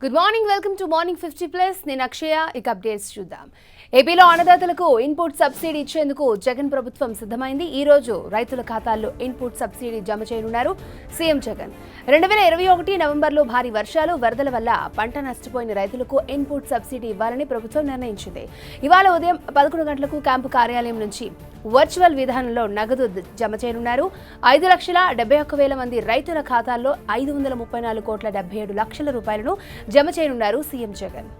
Good morning, welcome to morning 50+. నేను అక్షయ. ఇక updates చూద్దాం. ఏపీలో అన్నదాతలకు ఇన్పుట్ సబ్సిడీ ఇచ్చేందుకు జగన్ ప్రభుత్వం సిద్ధమైంది. ఈ రోజు రైతుల ఖాతాల్లో ఇన్పుట్ సబ్సిడీ జమ చేయనున్నారు సీఎం జగన్. 2021 నవంబర్లో భారీ వర్షాలు, వరదల వల్ల పంట నష్టపోయిన రైతులకు ఇన్పుట్ సబ్సిడీ ఇవ్వాలని ప్రభుత్వం నిర్ణయించింది. ఇవాళ ఉదయం 11 గంటలకు క్యాంపు కార్యాలయం నుంచి వర్చువల్ విధానంలో నగదు జమ చేయనున్నారు. 5,71,000 మంది రైతుల ఖాతాల్లో 534,77 లక్షల రూపాయలను జమ చేయనున్నారు సీఎం జగన్.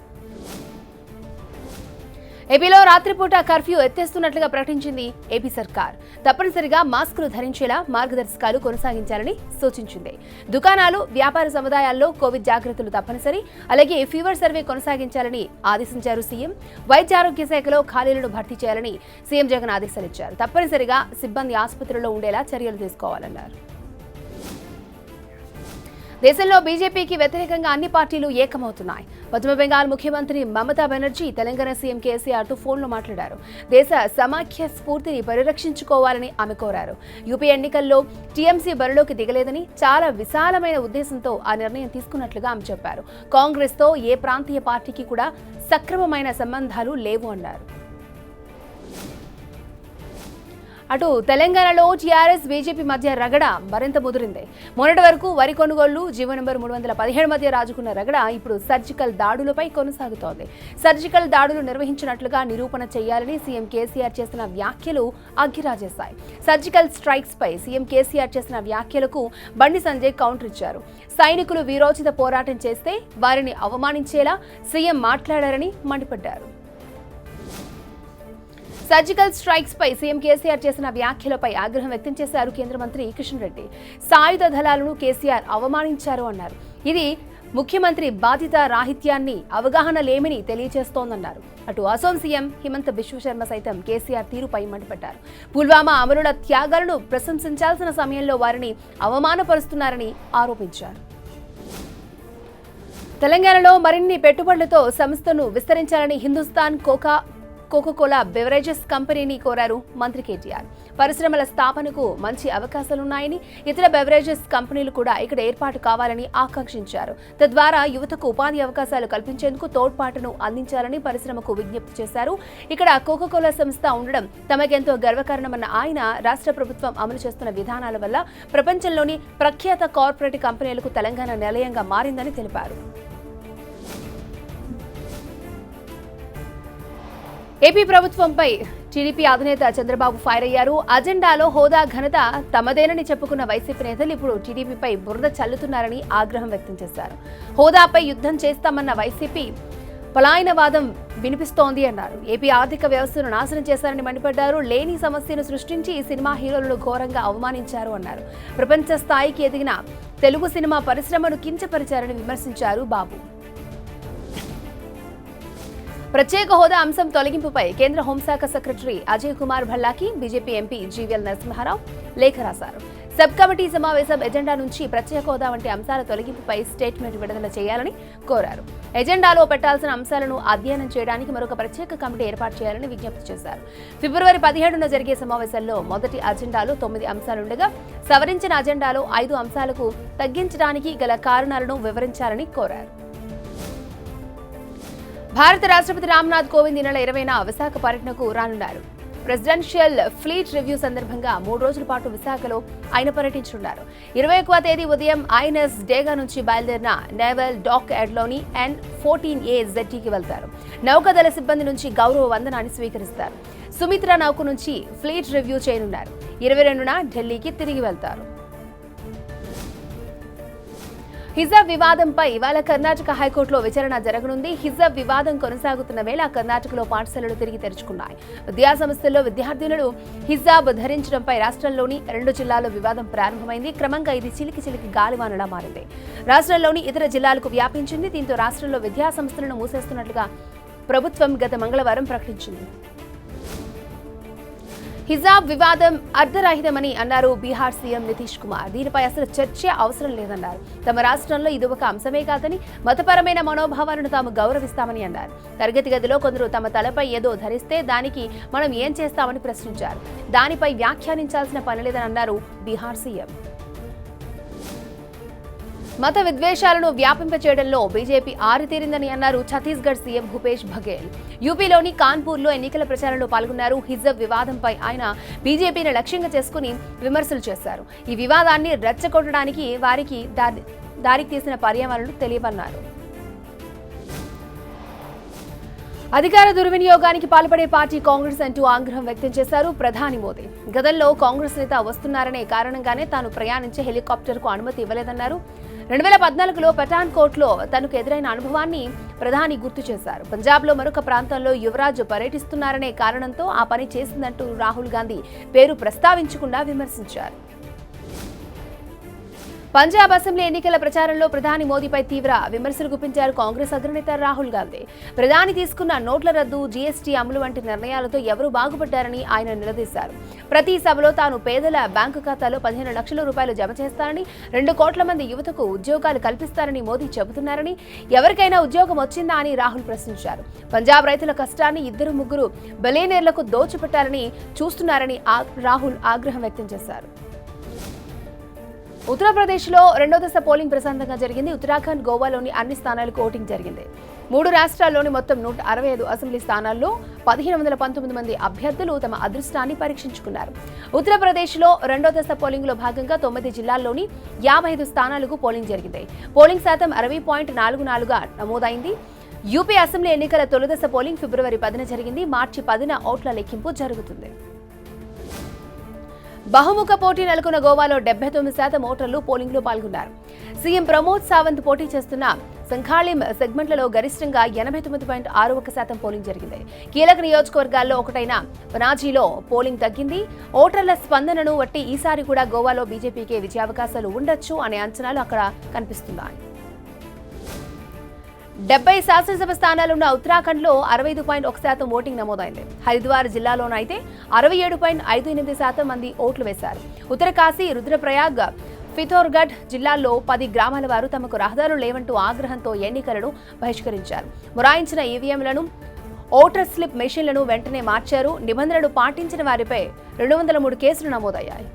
ఏపీలో రాత్రిపూట కర్ఫ్యూ ఎత్తేస్తున్నట్లుగా ప్రకటించింది ఏపీ సర్కార్. తప్పనిసరిగా మాస్కులు ధరించేలా మార్గదర్శకాలు కొనసాగించాలని సూచించింది. దుకాణాలు, వ్యాపార సముదాయాల్లో కోవిడ్ జాగ్రత్తలు తప్పనిసరి. అలాగే ఫీవర్ సర్వే కొనసాగించాలని ఆదేశించారు సీఎం. వైద్యారోగ్య శాఖలో ఖాళీలను భర్తీ చేయాలని సీఎం జగన్ ఆదేశాలిచ్చారు. తప్పనిసరిగా సిబ్బంది ఆసుపత్రుల్లో ఉండేలా చర్యలు తీసుకోవాలన్నారు. దేశంలో బీజేపీకి వ్యతిరేకంగా అన్ని పార్టీలు ఏకమవుతున్నాయి. పశ్చిమ బెంగాల్ ముఖ్యమంత్రి మమతా బెనర్జీ తెలంగాణ సీఎం కేసీఆర్తో ఫోన్లో మాట్లాడారు. దేశ సమాఖ్య స్ఫూర్తిని పరిరక్షించుకోవాలని ఆమె కోరారు. యూపీ ఎన్నికల్లో టీఎంసీ బరిలోకి దిగలేదని, చాలా విశాలమైన ఉద్దేశంతో ఆ నిర్ణయం తీసుకున్నట్లుగా ఆమె చెప్పారు. కాంగ్రెస్తో ఏ ప్రాంతీయ పార్టీకి కూడా సక్రమమైన సంబంధాలు లేవు అన్నారు. అటు తెలంగాణలో టీఆర్ఎస్ బీజేపీ మధ్య రగడ మరింత ముదిరింది. మొన్నటి వరకు వరి కొనుగోళ్లు, జీవో నెంబర్ 317 మధ్య రాజుకున్న రగడ ఇప్పుడు సర్జికల్ దాడులపై కొనసాగుతోంది. సర్జికల్ దాడులు నిర్వహించినట్లుగా నిరూపణ చేయాలని సీఎం కేసీఆర్ చేసిన వ్యాఖ్యలు అగ్గిరాజేశాయి. సర్జికల్ స్ట్రైక్స్ పై సీఎం కేసీఆర్ చేసిన వ్యాఖ్యలకు బండి సంజయ్ కౌంటర్ ఇచ్చారు. సైనికులు వీరోచిత పోరాటం చేస్తే వారిని అవమానించేలా సీఎం మాట్లాడారని మండిపడ్డారు. సర్జికల్ స్ట్రైక్స్ పై సీఎం కేసీఆర్ చేసిన వ్యాఖ్యలపై ఆగ్రహం వ్యక్తం చేశారు కేంద్ర మంత్రి కిషన్ రెడ్డి. సాయుధ దళాలను కేసీఆర్ అవమానించారు అన్నారు. ఇది ముఖ్యమంత్రి బాధ్యత రాహిత్యాన్ని, అవగాహన లేమిని తెలియజేస్తోందన్నారు. అటు అసోం సీఎం హిమంత బిశ్వ శర్మ సైతం కేసీఆర్ తీరుపై మండిపడ్డారు. పుల్వామా అమరుల త్యాగాలను ప్రశంసించాల్సిన సమయంలో వారిని అవమానపరుస్తున్నారని ఆరోపించారు. తెలంగాణలో మరిన్ని పెట్టుబడులతో సంస్థను విస్తరించాలని హిందుస్థాన్ కోకోకోలా బెవరేజెస్ కంపెనీని కోరారు మంత్రి కేటీఆర్. పరిశ్రమల స్థాపనకు మంచి అవకాశాలున్నాయని, ఇతర బెవరేజెస్ కంపెనీలు కూడా ఇక్కడ ఏర్పాటు కావాలని ఆకాంక్షించారు. తద్వారా యువతకు ఉపాధి అవకాశాలు కల్పించేందుకు తోడ్పాటును అందించాలని పరిశ్రమకు విజ్ఞప్తి చేశారు. ఇక్కడ కోకోకోలా సంస్థ ఉండడం తమకెంతో గర్వకారణమన్న ఆయన, రాష్ట్ర ప్రభుత్వం అమలు చేస్తున్న విధానాల వల్ల ప్రపంచంలోని ప్రఖ్యాత కార్పొరేట్ కంపెనీలకు తెలంగాణ నిలయంగా మారిందని తెలిపారు. ఏపీ ప్రభుత్వంపై టీడీపీ అధినేత చంద్రబాబు ఫైర్ అయ్యారు. అజెండాలో హోదా, ఘనత తమదేనని చెప్పుకున్న వైసీపీ నేతలు ఇప్పుడు టీడీపీపై బురద చల్లుతున్నారని ఆగ్రహం వ్యక్తం చేశారు. హోదాపై యుద్ధం చేస్తామన్న వైసీపీ పలాయనవాదం వినిపిస్తోంది అన్నారు. ఏపీ ఆర్థిక వ్యవస్థను నాశనం చేశారని మండిపడ్డారు. లేని సమస్యను సృష్టించి సినిమా హీరోలను ఘోరంగా అవమానించారు అన్నారు. ప్రపంచ స్థాయికి ఎదిగిన తెలుగు సినిమా పరిశ్రమను కించపరిచారని విమర్శించారు బాబు. ప్రత్యేక హోదా అంశం తొలగింపుపై కేంద్ర హోంశాఖ సెక్రటరీ అజయ్ కుమార్ భల్లాకి బీజేపీ ఎంపీ జీవీఎల్ నరసింహారావు లేఖ రాశారు. సబ్ కమిటీ సమావేశం ఎజెండా నుంచి ప్రత్యేక హోదా వంటి అంశాల తొలగింపుపై స్టేట్మెంట్ విడుదల చేయాలని కోరారు. ఎజెండాలో పెట్టాల్సిన అంశాలను అధ్యయనం చేయడానికి మరొక ప్రత్యేక కమిటీ ఏర్పాటు చేయాలని విజ్ఞప్తి చేశారు. ఫిబ్రవరి 17న జరిగే సమావేశంలో మొదటి అజెండాలో 9 అంశాలుండగా సవరించిన అజెండాలో 5 అంశాలకు తగ్గించడానికి గల కారణాలను వివరించాలని కోరారు. భారత రాష్ట్రపతి రామ్నాథ్ కోవింద్ ఈ నెల 20న విశాఖ పర్యటనకు రానున్నారు. ప్రెసిడెన్షియల్ ఫ్లీట్ రివ్యూ సందర్భంగా 3 రోజుల పాటు విశాఖలో ఆయన పర్యటించనున్నారు. 21వ తేదీ ఉదయం ఐఎన్ఎస్ డేగా నుంచి బయలుదేరిన నేవల్ డాక్ యార్డ్లోని N-14A జెట్టీకి వెళ్తారు. నౌకాదళ సిబ్బంది నుంచి గౌరవ వందనాన్ని స్వీకరిస్తారు. సుమిత్ర నౌక నుంచి ఫ్లీట్ రివ్యూ చేయనున్నారు. 22న ఢిల్లీకి తిరిగి వెళ్తారు. హిజాబ్ వివాదంపై ఇవాళ కర్ణాటక హైకోర్టులో విచారణ జరగనుంది. హిజాబ్ వివాదం కొనసాగుతున్న వేళ కర్ణాటకలో పాఠశాలలు తిరిగి తెరుచుకున్నాయి. విద్యాసంస్థల్లో విద్యార్థినులు హిజాబ్ ధరించడంపై రాష్ట్రంలోని 2 జిల్లాల్లో వివాదం ప్రారంభమైంది. క్రమంగా ఇది చిలికి గాలివానలా మారింది. రాష్ట్రంలోని ఇతర జిల్లాలకు వ్యాపించింది. దీంతో రాష్ట్రంలో విద్యాసంస్థలను మూసేస్తున్నట్లుగా ప్రభుత్వం గత మంగళవారం ప్రకటించింది. హిజాబ్ వివాదం అర్ధరహితమని అన్నారు బీహార్ సీఎం నితీష్ కుమార్. దీనిపై అసలు చర్చ అవసరం లేదన్నారు. తమ రాష్ట్రంలో ఇది ఒక అంశమే కాదని, మతపరమైన మనోభావాలను తాము గౌరవిస్తామని అన్నారు. తరగతి గదిలో కొందరు తమ తలపై ఏదో ధరిస్తే దానికి మనం ఏం చేస్తామని ప్రశ్నించారు. దానిపై వ్యాఖ్యానించాల్సిన పని లేదని అన్నారు బీహార్ సీఎం. మత విద్వేషాలను వ్యాపింపచేయడంలో బీజేపీ ఆరితేరిందని అన్నారు ఛత్తీస్గఢ్ సీఎం భూపేష్ బఘేల్. యూపీలోని కాన్పూర్లో ఎన్నికల ప్రచారంలో పాల్గొన్నారు. హిజబ్ వివాదంపై ఆయన బీజేపీని లక్ష్యంగా చేసుకుని విమర్శలు చేశారు. ఈ వివాదాన్ని రెచ్చగొట్టడానికి వారికి దారికి తీసిన పర్యావరణలు తెలియవన్నారు. అధికార దుర్వినియోగానికి పాల్పడే పార్టీ కాంగ్రెస్ అంటూ ఆగ్రహం వ్యక్తం చేశారు ప్రధాని మోదీ. గతంలో కాంగ్రెస్ నేత వస్తున్నారనే కారణంగానే తాను ప్రయాణించే హెలికాప్టర్కు అనుమతి ఇవ్వలేదన్నారు. 2014లో పఠాన్కోట్లో తనకు ఎదురైన అనుభవాన్ని ప్రధాని గుర్తు చేశారు. పంజాబ్లో మరొక ప్రాంతంలో యువరాజ్ పర్యటిస్తున్నారనే కారణంతో ఆ పని చేసిందంటూ రాహుల్ గాంధీ పేరు ప్రస్తావించకుండా విమర్శించారు. పంజాబ్ అసెంబ్లీ ఎన్నికల ప్రచారంలో ప్రధాని మోదీపై తీవ్ర విమర్శలు గుప్పించారు కాంగ్రెస్ అగ్రనేత రాహుల్ గాంధీ. ప్రధాని తీసుకున్న నోట్ల రద్దు, జీఎస్టీ అమలు వంటి నిర్ణయాలతో ఎవరు బాగుపడ్డారని ఆయన నిలదీశారు. ప్రతి సభలో తాను పేదల బ్యాంకు ఖాతాలో 15 లక్షల రూపాయలు జమ చేస్తానని, 2 కోట్ల మంది యువతకు ఉద్యోగాలు కల్పిస్తారని మోదీ చెబుతున్నారని, ఎవరికైనా ఉద్యోగం వచ్చిందా అని రాహుల్ ప్రశ్నించారు. పంజాబ్ రైతుల కష్టాన్ని 2-3 బిలియనీర్లకు దోచిపెట్టాలని చూస్తున్నారని రాహుల్ ఆగ్రహం వ్యక్తం చేశారు. ఉత్తరప్రదేశ్లో 2వ దశ పోలింగ్ ప్రశాంతంగా జరిగింది. ఉత్తరాఖండ్, గోవాలోని అన్ని స్థానాలకు ఓటింగ్ జరిగింది. 3 రాష్ట్రాల్లోని మొత్తం 165 అసెంబ్లీ స్థానాల్లో 1519 మంది అభ్యర్థులు తమ అదృష్టాన్ని పరీక్షించుకున్నారు. ఉత్తరప్రదేశ్లో 2వ దశ పోలింగ్లో భాగంగా 9 జిల్లాల్లోని 55 స్థానాలకు పోలింగ్ జరిగింది. పోలింగ్ శాతం 60.44గా నమోదైంది. యూపీ అసెంబ్లీ ఎన్నికల తొలి దశ పోలింగ్ ఫిబ్రవరి 10న జరిగింది. మార్చి 10న ఓట్ల లెక్కింపు జరుగుతుంది. బహుముఖ పోటీ నెలకొన్న గోవాలో 79% ఓటర్లు పోలింగ్లో పాల్గొన్నారు. సీఎం ప్రమోద్ సావంత్ పోటీ చేస్తున్న సంఖాళిం సెగ్మెంట్లలో గరిష్టంగా 89.61% పోలింగ్ జరిగింది. కీలక నియోజకవర్గాల్లో ఒకటైన పనాజీలో పోలింగ్ తగ్గింది. ఓటర్ల స్పందనను బట్టి ఈసారి కూడా గోవాలో బీజేపీకే విజయావకాశాలు ఉండొచ్చు అనే అంచనాలు అక్కడ కనిపిస్తున్నాయి. 70 శాసనసభ స్థానాలున్న ఉత్తరాఖండ్లో 65.1% ఓటింగ్ నమోదైంది. హరిద్వార్ జిల్లాలోనైతే 67.58% మంది ఓట్లు వేశారు. ఉత్తరకాశీ, రుద్రప్రయాగ్, పిథోర్గఢ్ జిల్లాల్లో 10 గ్రామాల వారు తమకు రహదారులు లేవంటూ ఆగ్రహంతో ఎన్నికలను బహిష్కరించారు. మొరాయించిన ఈవీఎంలను, ఓటర్ స్లిప్ మెషిన్లను వెంటనే మార్చారు. నిబంధనలు పాటించిన వారిపై 203 కేసులు నమోదయ్యాయి.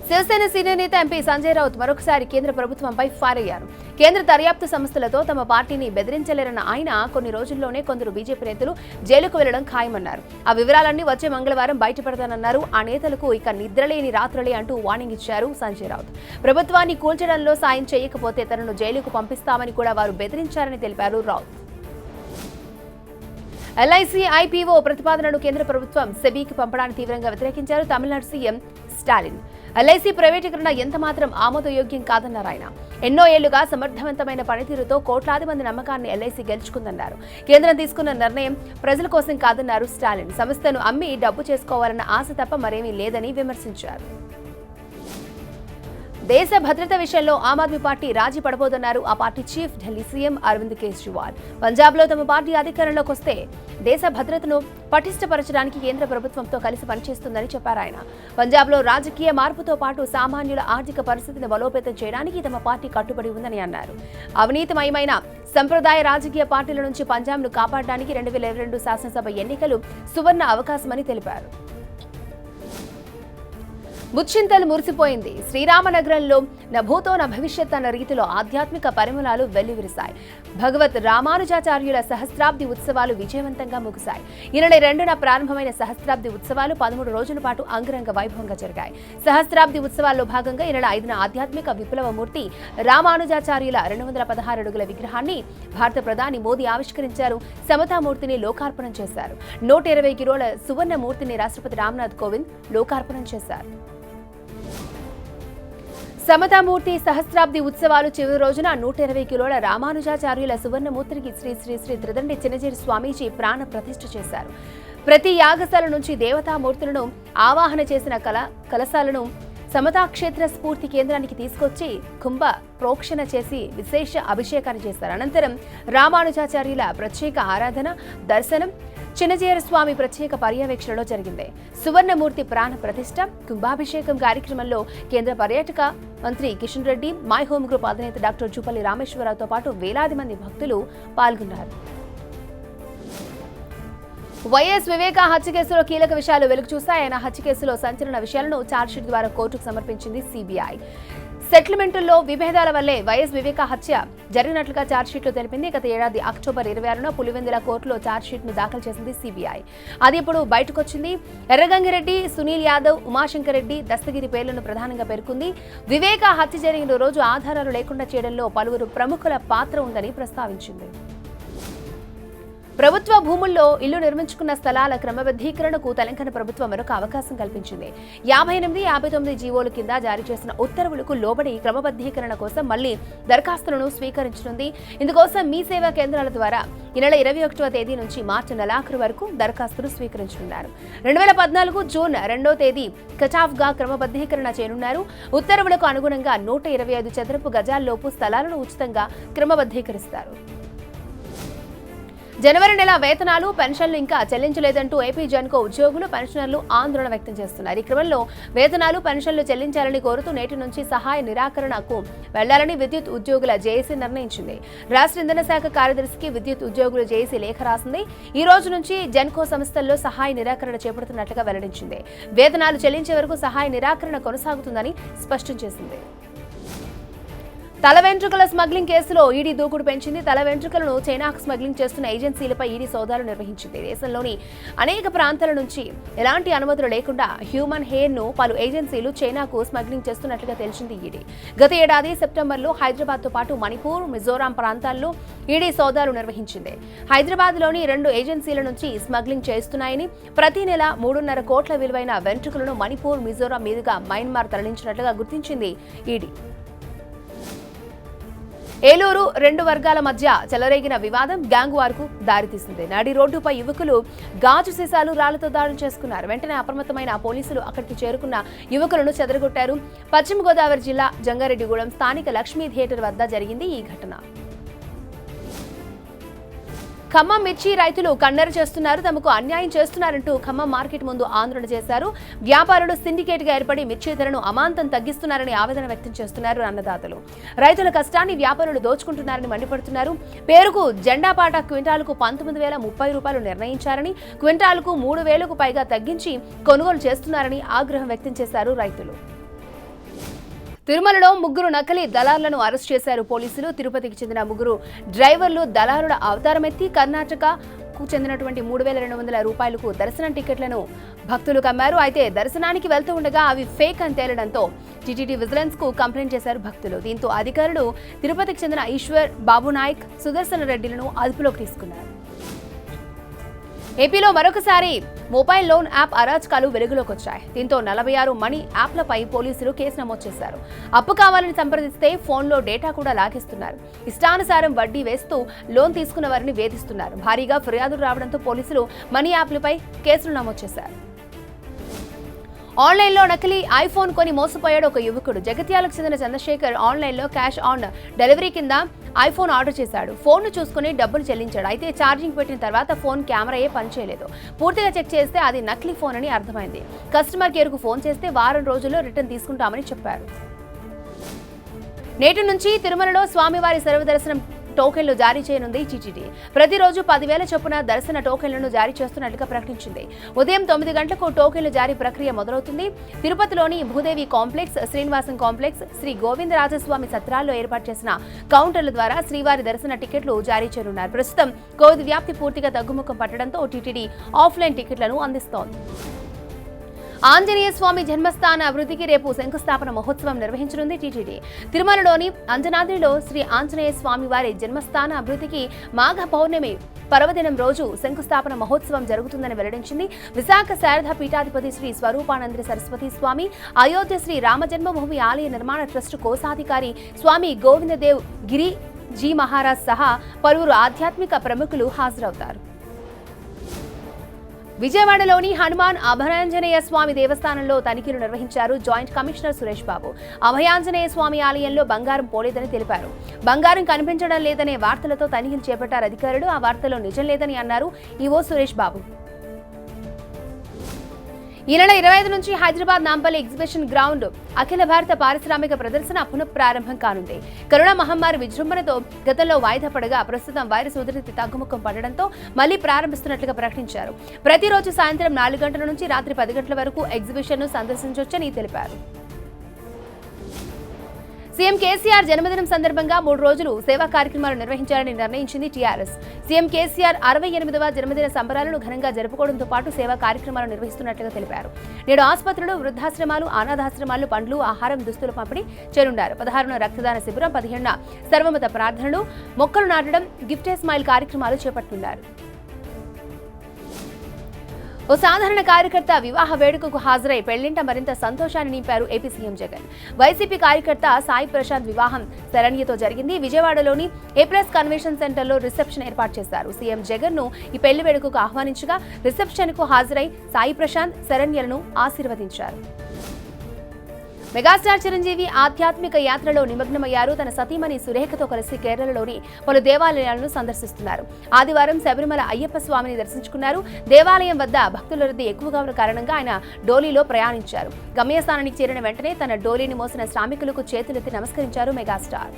శివసేన సీనియర్ నేత ఎంపీ సంజయ్ రౌత్ మరొకసారి కేంద్ర ప్రభుత్వంపై ఫైర్ అయ్యారు. కేంద్ర దర్యాప్తు సంస్థలతో తమ పార్టీని బెదిరించలేరన్న ఆయన కొన్ని రోజుల్లోనే కొందరు బీజేపీ నేతలు జైలుకు వెళ్లడం ఖాయమన్నారు. ఆ వివరాలన్నీ వచ్చే మంగళవారం బయటపడతానన్నారు. ఆ నేతలకు ఇక నిద్రలేని రాత్రులే అంటూ వార్నింగ్ ఇచ్చారు సంజయ్ రౌత్. ప్రభుత్వాన్ని కూల్చడంలో సాయం చేయకపోతే తనను జైలుకు పంపిస్తామని కూడా వారు బెదిరించారని తెలిపారు రౌత్. ఎల్ఐసి ఐపీఓ ప్రతిపాదనను కేంద్ర ప్రభుత్వం సెబీకి పంపడాన్ని తీవ్రంగా వ్యతిరేకించారు తమిళనాడు సీఎం స్టాలిన్. ఎల్ఐసి ప్రైవేటీకరణ ఎంతమాత్రం ఆమోదయోగ్యం కాదన్నారు ఆయన. ఎన్నో ఏళ్లుగా సమర్థవంతమైన పనితీరుతో కోట్లాది మంది నమ్మకాన్ని ఎల్ఐసి గెలుచుకుందన్నారు. కేంద్రం తీసుకున్న నిర్ణయం ప్రజల కోసం కాదన్నారు స్టాలిన్. సంస్థను అమ్మి డబ్బు చేసుకోవాలన్న ఆశ తప్ప మరేమీ లేదని విమర్శించారు. దేశ భద్రత విషయంలో ఆమ్ ఆద్మీ పార్టీ రాజీ పడబోదన్నారు ఆ party chief Delhi CM Arvind Kejriwal. పంజాబ్లో తమ పార్టీ అధికారంలోకి వస్తే దేశ భద్రతను పటిష్టపరచడానికి కేంద్ర ప్రభుత్వంతో కలిసి పనిచేస్తుందని చెప్పారు ఆయన. పంజాబ్లో రాజకీయ మార్పుతో పాటు సామాన్యుల ఆర్థిక పరిస్థితిని బలోపేతం చేయడానికి తమ పార్టీ కట్టుబడి ఉందని అన్నారు. అవినీతిమయమైన సంప్రదాయ రాజకీయ పార్టీల నుంచి పంజాబ్ను కాపాడడానికి 2022 శాసనసభ ఎన్నికలు సువర్ణ అవకాశమని తెలిపారు. ముచ్చింతలు మురిసిపోయింది. శ్రీరామనగరంలో నభూతో న భవిష్యత్ అన్న రీతిలో ఆధ్యాత్మిక పరిమళాలు వెల్లివిరిశాయి. భగవత్ రామానుజాచార్యుల సహస్రాబ్ది ఉత్సవాలు విజయవంతంగా ముగిశాయి. ఈ నెల 2న ప్రారంభమైన సహస్రాబ్ది ఉత్సవాలు 13 రోజుల పాటు అంగరంగ వైభవంగా జరిగాయి. సహస్రాబ్ది ఉత్సవాల్లో భాగంగా ఈ నెల 5న ఆధ్యాత్మిక విప్లవమూర్తి రామానుజాచార్యుల 216 అడుగుల విగ్రహాన్ని భారత ప్రధాని మోదీ ఆవిష్కరించారు. సమతామూర్తిని లోకార్పణం చేశారు. 120 కిలోల సువర్ణమూర్తిని రాష్ట్రపతి రామ్నాథ్ కోవింద్ లోకార్పణం చేశారు. సమతామూర్తి సహస్రాబ్ది ఉత్సవాలు చివరి రోజున 120 కిలోల రామానుజాచార్యుల సువర్ణమూర్తికి శ్రీ శ్రీ శ్రీ త్రిదండి చిన్నజీరి స్వామీజీ ప్రాణ ప్రతిష్ఠ చేశారు. ప్రతి యాగశాల నుంచి దేవతామూర్తులను ఆవాహన చేసిన కలశాలను సమతాక్షేత్ర స్ఫూర్తి కేంద్రానికి తీసుకొచ్చి కుంభ ప్రోక్షణ చేసి విశేష అభిషేకాన్ని చేశారు. అనంతరం రామానుజాచార్యుల ప్రత్యేక ఆరాధన, దర్శనం చిన్నజీయర స్వామి ప్రత్యేక పర్యవేక్షణలో జరిగింది. సువర్ణమూర్తి ప్రాణ ప్రతిష్ఠ, కుంభాభిషేకం కార్యక్రమంలో కేంద్ర పర్యాటక మంత్రి Kishan Reddy, my home group అధినేత డాక్టర్ జూపల్లి రామేశ్వరరావుతో పాటు వేలాది మంది భక్తులు పాల్గొన్నారు. వైఎస్ వివేకా హత్య కేసులో కీలక విషయాలు వెలుగు చూశాయి. ఆయన హత్య కేసులో సంచలన విషయాలను ఛార్జ్షీట్ ద్వారా కోర్టుకు సమర్పించింది సిబిఐ. సెటిల్మెంటుల్లో విభేదాల వల్లే వైఎస్ వివేక హత్య జరిగినట్లుగా ఛార్జ్షీట్లో తెలిపింది. గత ఏడాది అక్టోబర్ 26న పులివెందుల కోర్టులో ఛార్జ్షీట్ను దాఖలు చేసింది సిబిఐ. అది ఇప్పుడు బయటకొచ్చింది. ఎర్రగంగిరెడ్డి, సునీల్ యాదవ్, ఉమాశంకర్ రెడ్డి, దస్తగిరి పేర్లను ప్రధానంగా పేర్కొంది. వివేక హత్య జరిగిన రోజు ఆధారాలు లేకుండా చేయడంలో పలువురు ప్రముఖుల పాత్ర ఉందని ప్రస్తావించింది. ప్రభుత్వ భూముల్లో ఇల్లు నిర్మించుకున్న స్థలాల క్రమబద్ధీకరణకు తెలంగాణ ప్రభుత్వం మరొక అవకాశం కల్పించింది. 58, 59 జీవోల కింద జారీ చేసిన ఉత్తర్వులకు లోబడి క్రమబద్ధీకరణ కోసం మళ్లీ దరఖాస్తులను స్వీకరించనుంది. ఇందుకోసం మీ సేవా కేంద్రాల ద్వారా ఈ నెల 21వ తేదీ నుంచి మార్చి నెలాఖరు వరకు దరఖాస్తులు స్వీకరించనున్నారు. 2014 జూన్ 2వ తేదీ కటాఫ్గా క్రమబద్ధీకరణ చేయనున్నారు. ఉత్తర్వులకు అనుగుణంగా 125 చదరపు గజాల్లోపు స్థలాలను ఉచితంగా క్రమబద్ధీకరిస్తారు. జనవరి నెల వేతనాలు, పెన్షన్లు ఇంకా చెల్లించలేదంటూ ఏపీ జెన్కో ఉద్యోగులు, పెన్షనర్లు ఆందోళన వ్యక్తం చేస్తున్నారు. ఈ క్రమంలో వేతనాలు, పెన్షన్లు చెల్లించాలని కోరుతూ నేటి నుంచి సహాయ నిరాకరణకు వెళ్లాలని విద్యుత్ ఉద్యోగుల జేఏసీ నిర్ణయించింది. రాష్ట్ర ఇంధన శాఖ కార్యదర్శికి విద్యుత్ ఉద్యోగుల జేఏసీ లేఖ రాసింది. ఈ రోజు నుంచి జెన్కో సంస్థల్లో సహాయ నిరాకరణ చేపడుతున్నట్లుగా వెల్లడించింది. వేతనాలు చెల్లించే వరకు సహాయ నిరాకరణ కొనసాగుతుందని స్పష్టం చేసింది. తల వెంట్రుకల స్మగ్లింగ్ కేసులో ఈడీ దూకుడు పెంచింది. తల వెంట్రుకలను చైనాకు స్మగ్లింగ్ చేస్తున్న ఏజెన్సీలపై ఈడీ సోదాలు నిర్వహించింది. దేశంలోని అనేక ప్రాంతాల నుంచి ఎలాంటి అనుమతులు లేకుండా హ్యూమన్ హెయిర్ ను పలు ఏజెన్సీలు చైనాకు స్మగ్లింగ్ చేస్తున్నట్లుగా తెలిసింది ఈడీ. గత ఏడాది సెప్టెంబర్లో హైదరాబాద్ తో పాటు మణిపూర్, మిజోరాం ప్రాంతాల్లో ఈడీ సోదాలు నిర్వహించింది. హైదరాబాద్ లోని 2 ఏజెన్సీల నుంచి స్మగ్లింగ్ చేస్తున్నాయని, ప్రతి నెల 3.5 కోట్ల విలువైన వెంట్రుకలను మణిపూర్, మిజోరాం మీదుగా మయన్మార్ తరలించినట్లుగా గుర్తించింది ఈడీ. ఏలూరు 2 వర్గాల మధ్య చెలరేగిన వివాదం గ్యాంగ్ వార్కు దారితీసింది. నడి రోడ్డుపై యువకులు గాజు సీసాలు, రాళ్లతో దాడులు చేసుకున్నారు. వెంటనే అప్రమత్తమైన పోలీసులు అక్కడికి చేరుకున్న యువకులను చెదరగొట్టారు. పశ్చిమ గోదావరి జిల్లా జంగారెడ్డిగూడెం స్థానిక లక్ష్మీ థియేటర్ వద్ద జరిగింది ఈ ఘటన. ఖమ్మం మిర్చి రైతులు కన్నెర చేస్తున్నారు, తమకు అన్యాయం చేస్తున్నారంటూ ఖమ్మం మార్కెట్ ముందు ఆందోళన చేశారు. వ్యాపారులు సిండికేట్ గా ఏర్పడి మిర్చి ధరను అమాంతం తగ్గిస్తున్నారని ఆవేదన వ్యక్తం చేస్తున్నారు అన్నదాతలు. రైతుల కష్టాన్ని వ్యాపారులు దోచుకుంటున్నారని మండిపడుతున్నారు. పేరుకు జెండాపాట క్వింటాలకు 19,030 రూపాయలు నిర్ణయించారని, క్వింటాలకు 3,000కు పైగా తగ్గించి కొనుగోలు చేస్తున్నారని ఆగ్రహం వ్యక్తం చేశారు రైతులు. తిరుమలలో 3 నకిలీ దళారులను అరెస్ట్ చేశారు పోలీసులు. తిరుపతికి చెందిన 3 డ్రైవర్లు దళారుల అవతారమెత్తి కర్ణాటకకు చెందినటువంటి 3,200 రూపాయలకు దర్శనం టికెట్లను భక్తులకు అమ్మారు. అయితే దర్శనానికి వెళ్తూ ఉండగా అవి ఫేక్ అని తేలడంతో టీటీడీ విజిలెన్స్ కు కంప్లైంట్ చేశారు భక్తులు. దీంతో అధికారులు తిరుపతికి చెందిన ఈశ్వర్, బాబు నాయక్, సుదర్శన రెడ్డిలను అదుపులోకి తీసుకున్నారు. ఏపీలో మరొకసారి మొబైల్ లోన్ యాప్ అరాచకాలు వెలుగులోకి వచ్చాయి. దీంతో 46 మనీ యాప్లపై పోలీసులు కేసు నమోదు చేశారు. అప్పు కావాలని సంప్రదిస్తే ఫోన్లో డేటా కూడా లాగేస్తున్నారు. ఇష్టానుసారం వడ్డీ వేస్తూ లోన్ తీసుకున్న వారిని వేధిస్తున్నారు. భారీగా ఫిర్యాదులు రావడంతో పోలీసులు మనీ యాప్లపై కేసులు నమోదు చేశారు. ఆన్లైన్లో నకిలీ ఐఫోన్ కొని మోసపోయాడు ఒక యువకుడు. జగిత్యాలకు చెందిన చంద్రశేఖర్ ఆన్లైన్లో క్యాష్ ఆన్ డెలివరీ కింద ఐఫోన్ ఆర్డర్ చేశాడు. ఫోన్ను చూసుకుని డబ్బులు చెల్లించాడు. అయితే ఛార్జింగ్ పెట్టిన తర్వాత ఫోన్ కెమెరాయే పనిచేయలేదు. పూర్తిగా చెక్ చేస్తే అది నకిలీ ఫోన్ అని అర్థమైంది. కస్టమర్ కేర్కు ఫోన్ చేస్తే వారం రోజుల్లో రిటర్న్ తీసుకుంటామని చెప్పారు. నేటి నుంచి తిరుమలలో స్వామివారి సర్వదర్శనం టోకెన్లు జారీ చేయనుంది టీటీడీ. ప్రతిరోజు 10,000 చొప్పున దర్శన టోకెన్లను జారీ చేస్తున్నట్లుగా ప్రకటించింది. ఉదయం 9 గంటలకు టోకెన్లు జారీ ప్రక్రియ మొదలవుతుంది. తిరుపతిలోని భూదేవి కాంప్లెక్స్, శ్రీనివాసం కాంప్లెక్స్, శ్రీ గోవిందరాజస్వామి సత్రాల్లో ఏర్పాటు చేసిన కౌంటర్ల ద్వారా శ్రీవారి దర్శన టికెట్లు జారీ చేయనున్నారు. ప్రస్తుతం కోవిడ్ వ్యాప్తి పూర్తిగా తగ్గుముఖం పట్టడంతో టీటీడీ ఆఫ్లైన్ టికెట్లను అందిస్తోంది. ఆంజనేయ స్వామి జన్మస్థాన అభివృద్ధికి రేపు శంకుస్థాపన మహోత్సవం నిర్వహించనుంది టీటీడీ. తిరుమలలోని అంజనాద్రిలో శ్రీ ఆంజనేయ స్వామి వారి జన్మస్థాన అభివృద్ధికి మాఘ పౌర్ణమి పర్వదినం రోజు శంకుస్థాపన మహోత్సవం జరుగుతుందని వెల్లడించింది. విశాఖ శారదా పీఠాధిపతి శ్రీ స్వరూపానంద సరస్వతి స్వామి, అయోధ్య శ్రీ రామజన్మభూమి ఆలయ నిర్మాణ ట్రస్ట్ కోశాధికారి స్వామి గోవిందదేవ్ గిరి జీ మహారాజ్ సహా పలువురు ఆధ్యాత్మిక ప్రముఖులు హాజరవుతారు. విజయవాడలోని హనుమాన్ అభయాంజనేయ స్వామి దేవస్థానంలో తనిఖీలు నిర్వహించారు జాయింట్ కమిషనర్ సురేష్ బాబు. అభయాంజనేయ స్వామి ఆలయంలో బంగారం పోలేదని తెలిపారు. బంగారం కనిపించడం లేదనే వార్తలతో తనిఖీలు చేపట్టారు అధికారులు. ఆ వార్తలో నిజం లేదని అన్నారు ఈవో సురేష్ బాబు. ఈ నెల 25 నుంచి హైదరాబాద్ నాంపల్లి ఎగ్జిబిషన్ గ్రౌండ్ అఖిల భారత పారిశ్రామిక ప్రదర్శన పునఃప్రారంభం కానుంది. కరోనా మహమ్మారి విజృంభణతో గతంలో వాయిదా పడగా ప్రస్తుతం వైరస్ ఉధృతి తగ్గుముఖం పడడంతో మళ్లీ ప్రారంభిస్తున్నట్లుగా ప్రకటించారు. ప్రతిరోజు సాయంత్రం 4 గంటల నుంచి రాత్రి 10 గంటల వరకు ఎగ్జిబిషన్ ను సందర్శించవచ్చని తెలిపారు. సీఎం కేసీఆర్ జన్మదినం సందర్భంగా 3 రోజులు సేవా కార్యక్రమాలు నిర్వహించాలని నిర్ణయించింది టీఆర్ఎస్. సీఎం కేసీఆర్ 68వ జన్మదిన సంబరాలను ఘనంగా జరుపుకోవడంతో పాటు సేవా కార్యక్రమాలు నిర్వహిస్తున్నట్లుగా తెలిపారు. నేడు ఆసుపత్రులు, వృద్ధాశ్రమాలు, అనాథాశ్రమాలు పండ్లు, ఆహారం, దుస్తుల పంపిణీ చేయనున్నారు. 16న రక్తదాన శిబిరం, 15న సర్వమత ప్రార్థనలు, మొక్కలు నాటడం, గిఫ్ట్ ఏ స్మైల్ కార్యక్రమాలు చేపట్టున్నారు. ఓ సాధారణ కార్యకర్త వివాహ వేడుకకు హాజరై పెళ్లింట మరింత సంతోషాన్ని నింపారు ఏపీ సీఎం జగన్. వైసీపీ కార్యకర్త సాయి ప్రశాంత్ వివాహం శరణ్యతో జరిగింది. విజయవాడలోని ఏప్రెస్ కన్వెన్షన్ సెంటర్లో రిసెప్షన్ ఏర్పాటు చేశారు. సీఎం జగన్ ను ఈ పెళ్లి వేడుకకు ఆహ్వానించగా రిసెప్షన్ కు హాజరై సాయి ప్రశాంత్, శరణ్యలను ఆశీర్వదించారు. మెగాస్టార్ చిరంజీవి ఆధ్యాత్మిక యాత్రలో నిమగ్నమయ్యారు. తన సతీమణి సురేఖతో కలిసి కేరళలోని పలు దేవాలయాలను సందర్శిస్తున్నారు. ఆదివారం శబరిమల అయ్యప్ప స్వామిని దర్శించుకున్నారు. దేవాలయం వద్ద భక్తుల రద్దీ ఎక్కువగా ఉన్న కారణంగా ఆయన డోలీలో ప్రయాణించారు. గమ్యస్థానానికి చేరిన వెంటనే తన డోలీని మోసిన శ్రామికులకు చేతులెత్తి నమస్కరించారు మెగాస్టార్.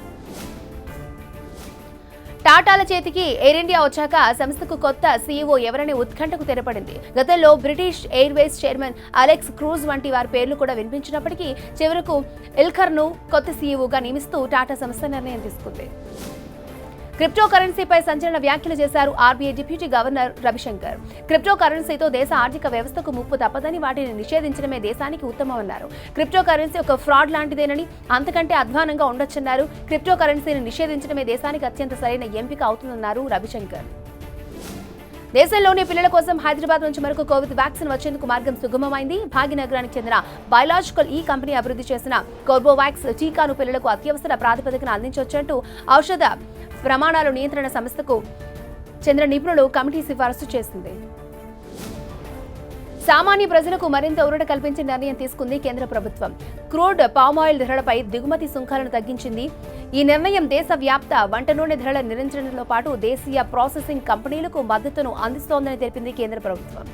టాటాల చేతికి ఎయిర్ ఇండియా వచ్చాక సంస్థకు కొత్త సీఈఓ ఎవరనే ఉత్కంఠకు తెరపడింది. గతంలో British Airways chairman Alex cruise వంటి వారి పేర్లు కూడా వినిపించినప్పటికీ చివరకు ఇల్ఖర్ను కొత్త సీఈఓగా నియమిస్తూ టాటా సంస్థ నిర్ణయం తీసుకుంది. క్రిప్టో కరెన్సీపై సంచలన వ్యాఖ్యలు చేశారు RBI deputy governor Ravishankar. Crypto కరెన్సీతో దేశ ఆర్థిక వ్యవస్థకు ముప్పు తప్పదని, వాటిని నిషేధించడమే దేశానికి ఉత్తమమన్నారు. క్రిప్టో కరెన్సీ ఒక ఫ్రాడ్ లాంటిదేనని, అంతకంటే అధ్వానంగా ఉండొచ్చన్నారు. క్రిప్టో కరెన్సీని నిషేధించడమే దేశానికి అత్యంత సరైన ఎంపిక అవుతుందన్నారు రవిశంకర్. దేశంలోని పిల్లల కోసం హైదరాబాద్ నుంచి మరొక కోవిడ్ వ్యాక్సిన్ వచ్చేందుకు మార్గం సుగమమైంది. భాగ్యనగరానికి చెందిన బయోలాజికల్ ఈ కంపెనీ అభివృద్ధి చేసిన కోర్బోవాక్స్ టీకాను పిల్లలకు అత్యవసర ప్రాతిపదికన అందించవచ్చంటూ ఔషధ ప్రమాణాల నియంత్రణ సంస్థకు చెందిన నిపుణులు కమిటీ సిఫారసు చేసింది. సామాన్య ప్రజలకు మరింత ఊరట కల్పించే నిర్ణయం తీసుకుంది కేంద్ర ప్రభుత్వం. క్రూడ్ పామాయిల్ ధరలపై దిగుమతి సుంకాలను తగ్గించింది. ఈ నిర్ణయం దేశవ్యాప్త వంట నూనె ధరల నియంత్రణతో పాటు దేశీయ ప్రాసెసింగ్ కంపెనీలకు మద్దతును అందిస్తోందని తెలిపింది కేంద్ర ప్రభుత్వం.